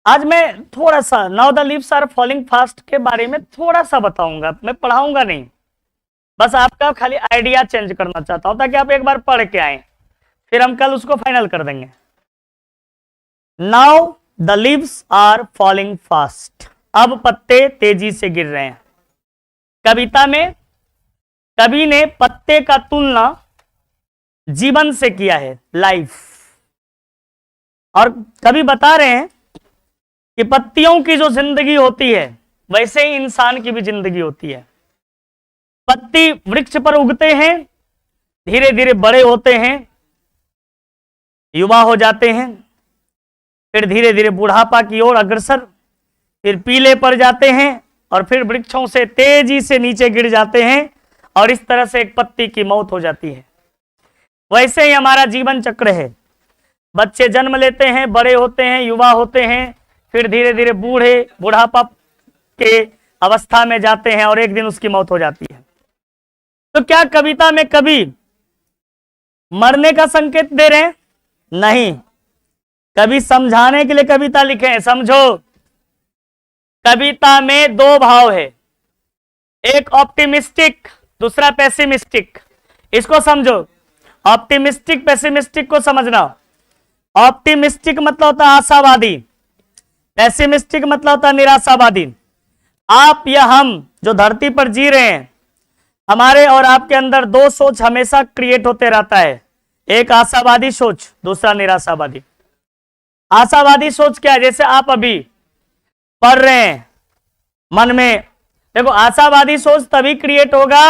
आज मैं थोड़ा सा now the leaves are falling fast के बारे में थोड़ा सा बताऊंगा, मैं पढ़ाऊंगा नहीं, बस आपका खाली आइडिया चेंज करना चाहता हूं ताकि आप एक बार पढ़ के आए, फिर हम कल उसको फाइनल कर देंगे। Now the leaves are falling fast, अब पत्ते तेजी से गिर रहे हैं। कविता में कवि ने पत्ते का तुलना जीवन से किया है, लाइफ, और कवि बता रहे हैं कि पत्तियों की जो जिंदगी होती है वैसे ही इंसान की भी जिंदगी होती है। पत्ती वृक्ष पर उगते हैं, धीरे धीरे बड़े होते हैं, युवा हो जाते हैं, फिर धीरे धीरे बुढ़ापा की ओर अग्रसर, फिर पीले पड़ जाते हैं और फिर वृक्षों से तेजी से नीचे गिर जाते हैं और इस तरह से एक पत्ती की मौत हो जाती है। वैसे ही हमारा जीवन चक्र है। बच्चे जन्म लेते हैं, बड़े होते हैं, युवा होते हैं, फिर धीरे धीरे बुढ़ापा के अवस्था में जाते हैं और एक दिन उसकी मौत हो जाती है। तो क्या कविता में कवि मरने का संकेत दे रहे हैं? नहीं, कवि समझाने के लिए कविता लिखे हैं। समझो, कविता में दो भाव है, एक ऑप्टिमिस्टिक, दूसरा पेसिमिस्टिक। इसको समझो, ऑप्टिमिस्टिक पेसिमिस्टिक को समझना। ऑप्टिमिस्टिक मतलब होता है आशावादी, पेसिमिस्टिक मतलब होता है निराशावादी। आप या हम जो धरती पर जी रहे हैं, हमारे और आपके अंदर दो सोच हमेशा क्रिएट होते रहता है, एक आशावादी सोच, दूसरा निराशावादी। आशावादी सोच क्या है? जैसे आप अभी पढ़ रहे हैं मन में, देखो आशावादी सोच तभी क्रिएट होगा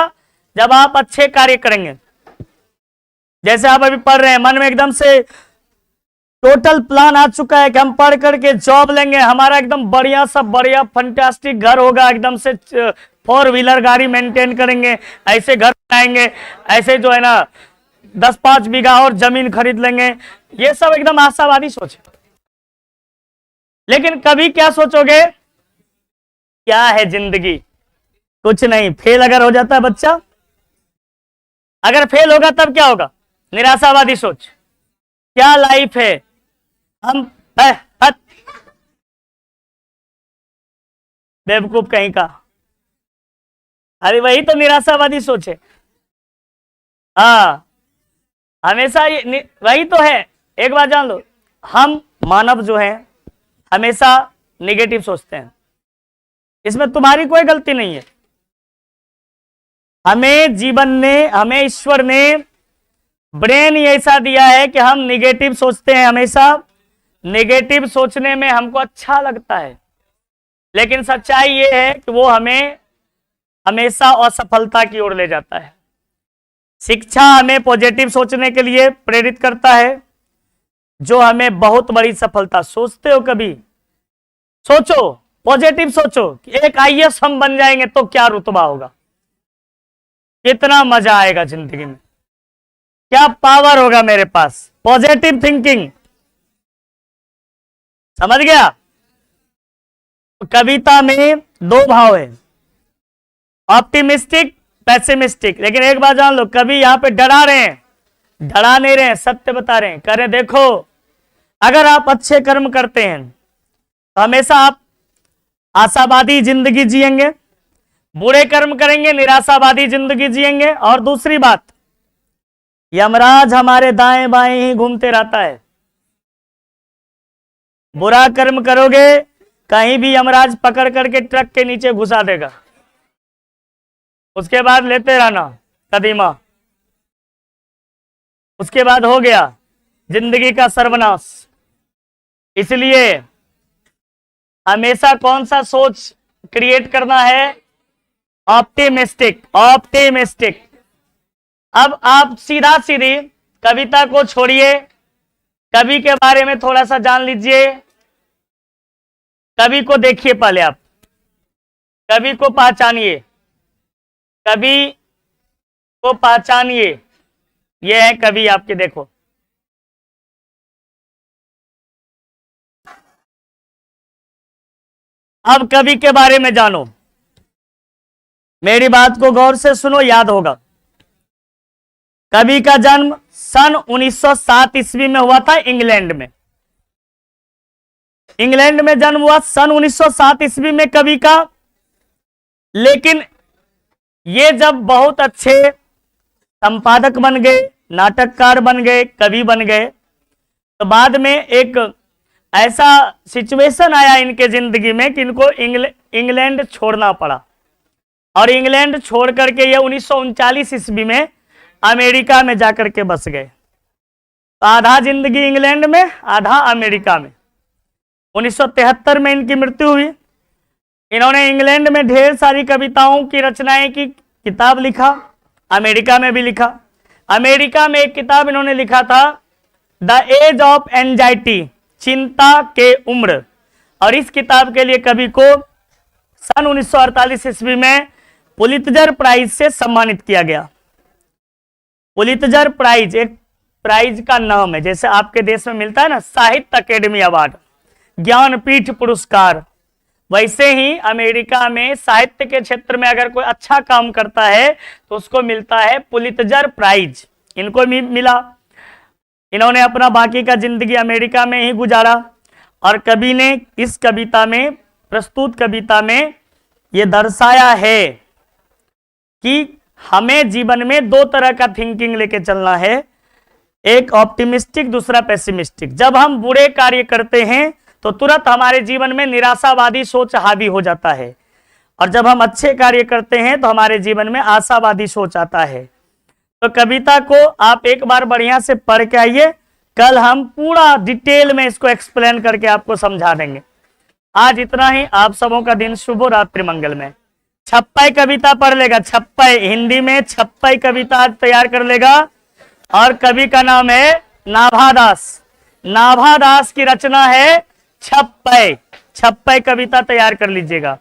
जब आप अच्छे कार्य करेंगे। जैसे आप अभी पढ़ रहे हैं, मन में एकदम से टोटल प्लान आ चुका है कि हम पढ़ करके जॉब लेंगे, हमारा एकदम बढ़िया सा बढ़िया फंटास्टिक घर होगा, एकदम से 4 व्हीलर गाड़ी मेंटेन करेंगे, ऐसे घर बनाएंगे, ऐसे जो है ना 10-5 बीघा और जमीन खरीद लेंगे। ये सब एकदम आशावादी सोच है। लेकिन कभी क्या सोचोगे? क्या है जिंदगी? कुछ नहीं। फेल अगर हो जाता है बच्चा, अगर फेल होगा तब क्या होगा? निराशावादी सोच। क्या लाइफ है, हम बेवकूफ कहीं का। अरे वही तो निराशावादी सोच है। हाँ, हमेशा ये वही तो है। एक बात जान लो, हम मानव जो है हमेशा नेगेटिव सोचते हैं, इसमें तुम्हारी कोई गलती नहीं है। हमें जीवन ने, हमें ईश्वर ने ब्रेन ऐसा दिया है कि हम नेगेटिव सोचते हैं। हमेशा नेगेटिव सोचने में हमको अच्छा लगता है, लेकिन सच्चाई ये है कि वो हमें हमेशा असफलता की ओर ले जाता है। शिक्षा हमें पॉजिटिव सोचने के लिए प्रेरित करता है, जो हमें बहुत बड़ी सफलता। सोचते हो कभी? सोचो, पॉजिटिव सोचो कि एक आईएएस हम बन जाएंगे तो क्या रुतबा होगा, कितना मजा आएगा जिंदगी में, क्या पावर होगा मेरे पास। पॉजिटिव थिंकिंग, समझ गया? कविता में दो भाव है, ऑप्टिमिस्टिक, पेसिमिस्टिक। लेकिन एक बात जान लो, कवि यहां पे डरा रहे हैं, डरा नहीं रहे हैं, सत्य बता रहे हैं। कह रहे देखो, अगर आप अच्छे कर्म करते हैं तो हमेशा आप आशावादी जिंदगी जिएंगे, बुरे कर्म करेंगे निराशावादी जिंदगी जिएंगे। और दूसरी बात, यमराज हमारे दाएं बाएं ही घूमते रहता है। बुरा कर्म करोगे कहीं भी यमराज पकड़ करके ट्रक के नीचे घुसा देगा, उसके बाद लेते रहना कदीमा, उसके बाद हो गया जिंदगी का सर्वनाश। इसलिए हमेशा कौन सा सोच क्रिएट करना है? Optimistic, optimistic. अब आप सीधा सीधी कविता को छोड़िए, कवि के बारे में थोड़ा सा जान लीजिए। कवि को देखिए, पहले आप कवि को पहचानिए, कवि को पहचानिए। ये है कवि आपके, देखो। अब कवि के बारे में जानो, मेरी बात को गौर से सुनो, याद होगा। कवि का जन्म सन 1907 ईस्वी में हुआ था इंग्लैंड में। इंग्लैंड में जन्म हुआ सन 1907 ईस्वी में कवि का। लेकिन ये जब बहुत अच्छे संपादक बन गए, नाटककार बन गए, कवि बन गए, तो बाद में एक ऐसा सिचुएशन आया इनके जिंदगी में कि इनको इंग्लैंड छोड़ना पड़ा। और इंग्लैंड छोड़ करके ये 1939 ईस्वी में अमेरिका में जाकर के बस गए। तो आधा जिंदगी इंग्लैंड में, आधा अमेरिका में। 1973 में इनकी मृत्यु हुई। इन्होंने इंग्लैंड में ढेर सारी कविताओं की रचनाएं की, किताब लिखा, अमेरिका में भी लिखा। अमेरिका में एक किताब इन्होंने लिखा था द एज ऑफ एंजाइटी, चिंता के उम्र। और इस किताब के लिए कवि को सन 1948 ईस्वी में पुलित्जर प्राइज से सम्मानित किया गया। पुलित्जर प्राइज एक प्राइज का नाम है, जैसे आपके देश में मिलता है ना साहित्य अकेडमी अवार्ड, ज्ञानपीठ पुरस्कार, वैसे ही अमेरिका में साहित्य के क्षेत्र में अगर कोई अच्छा काम करता है तो उसको मिलता है पुलित्जर प्राइज। इनको मिला। इन्होंने अपना बाकी का जिंदगी अमेरिका में ही गुजारा। और कवि ने इस कविता में, प्रस्तुत कविता में यह दर्शाया है कि हमें जीवन में दो तरह का थिंकिंग लेके चलना है, एक ऑप्टिमिस्टिक, दूसरा पेसिमिस्टिक। जब हम बुरे कार्य करते हैं तो तुरंत हमारे जीवन में निराशावादी सोच हावी हो जाता है, और जब हम अच्छे कार्य करते हैं तो हमारे जीवन में आशावादी सोच आता है। तो कविता को आप एक बार बढ़िया से पढ़ के आइए, कल हम पूरा डिटेल में इसको एक्सप्लेन करके आपको समझा देंगे। आज इतना ही। आप सबों का दिन शुभ हो, रात्रि मंगलमय। छप्पई कविता पढ़ लेगा, छप्पई हिंदी में छप्पई कविता तैयार कर लेगा। और कवि का नाम है नाभादास। नाभादास की रचना है छप्पई। छप्पई कविता तैयार कर लीजिएगा।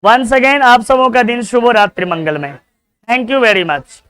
वंस अगेन आप सबों का दिन शुभ हो, रात्रि मंगलमय। Thank you very much.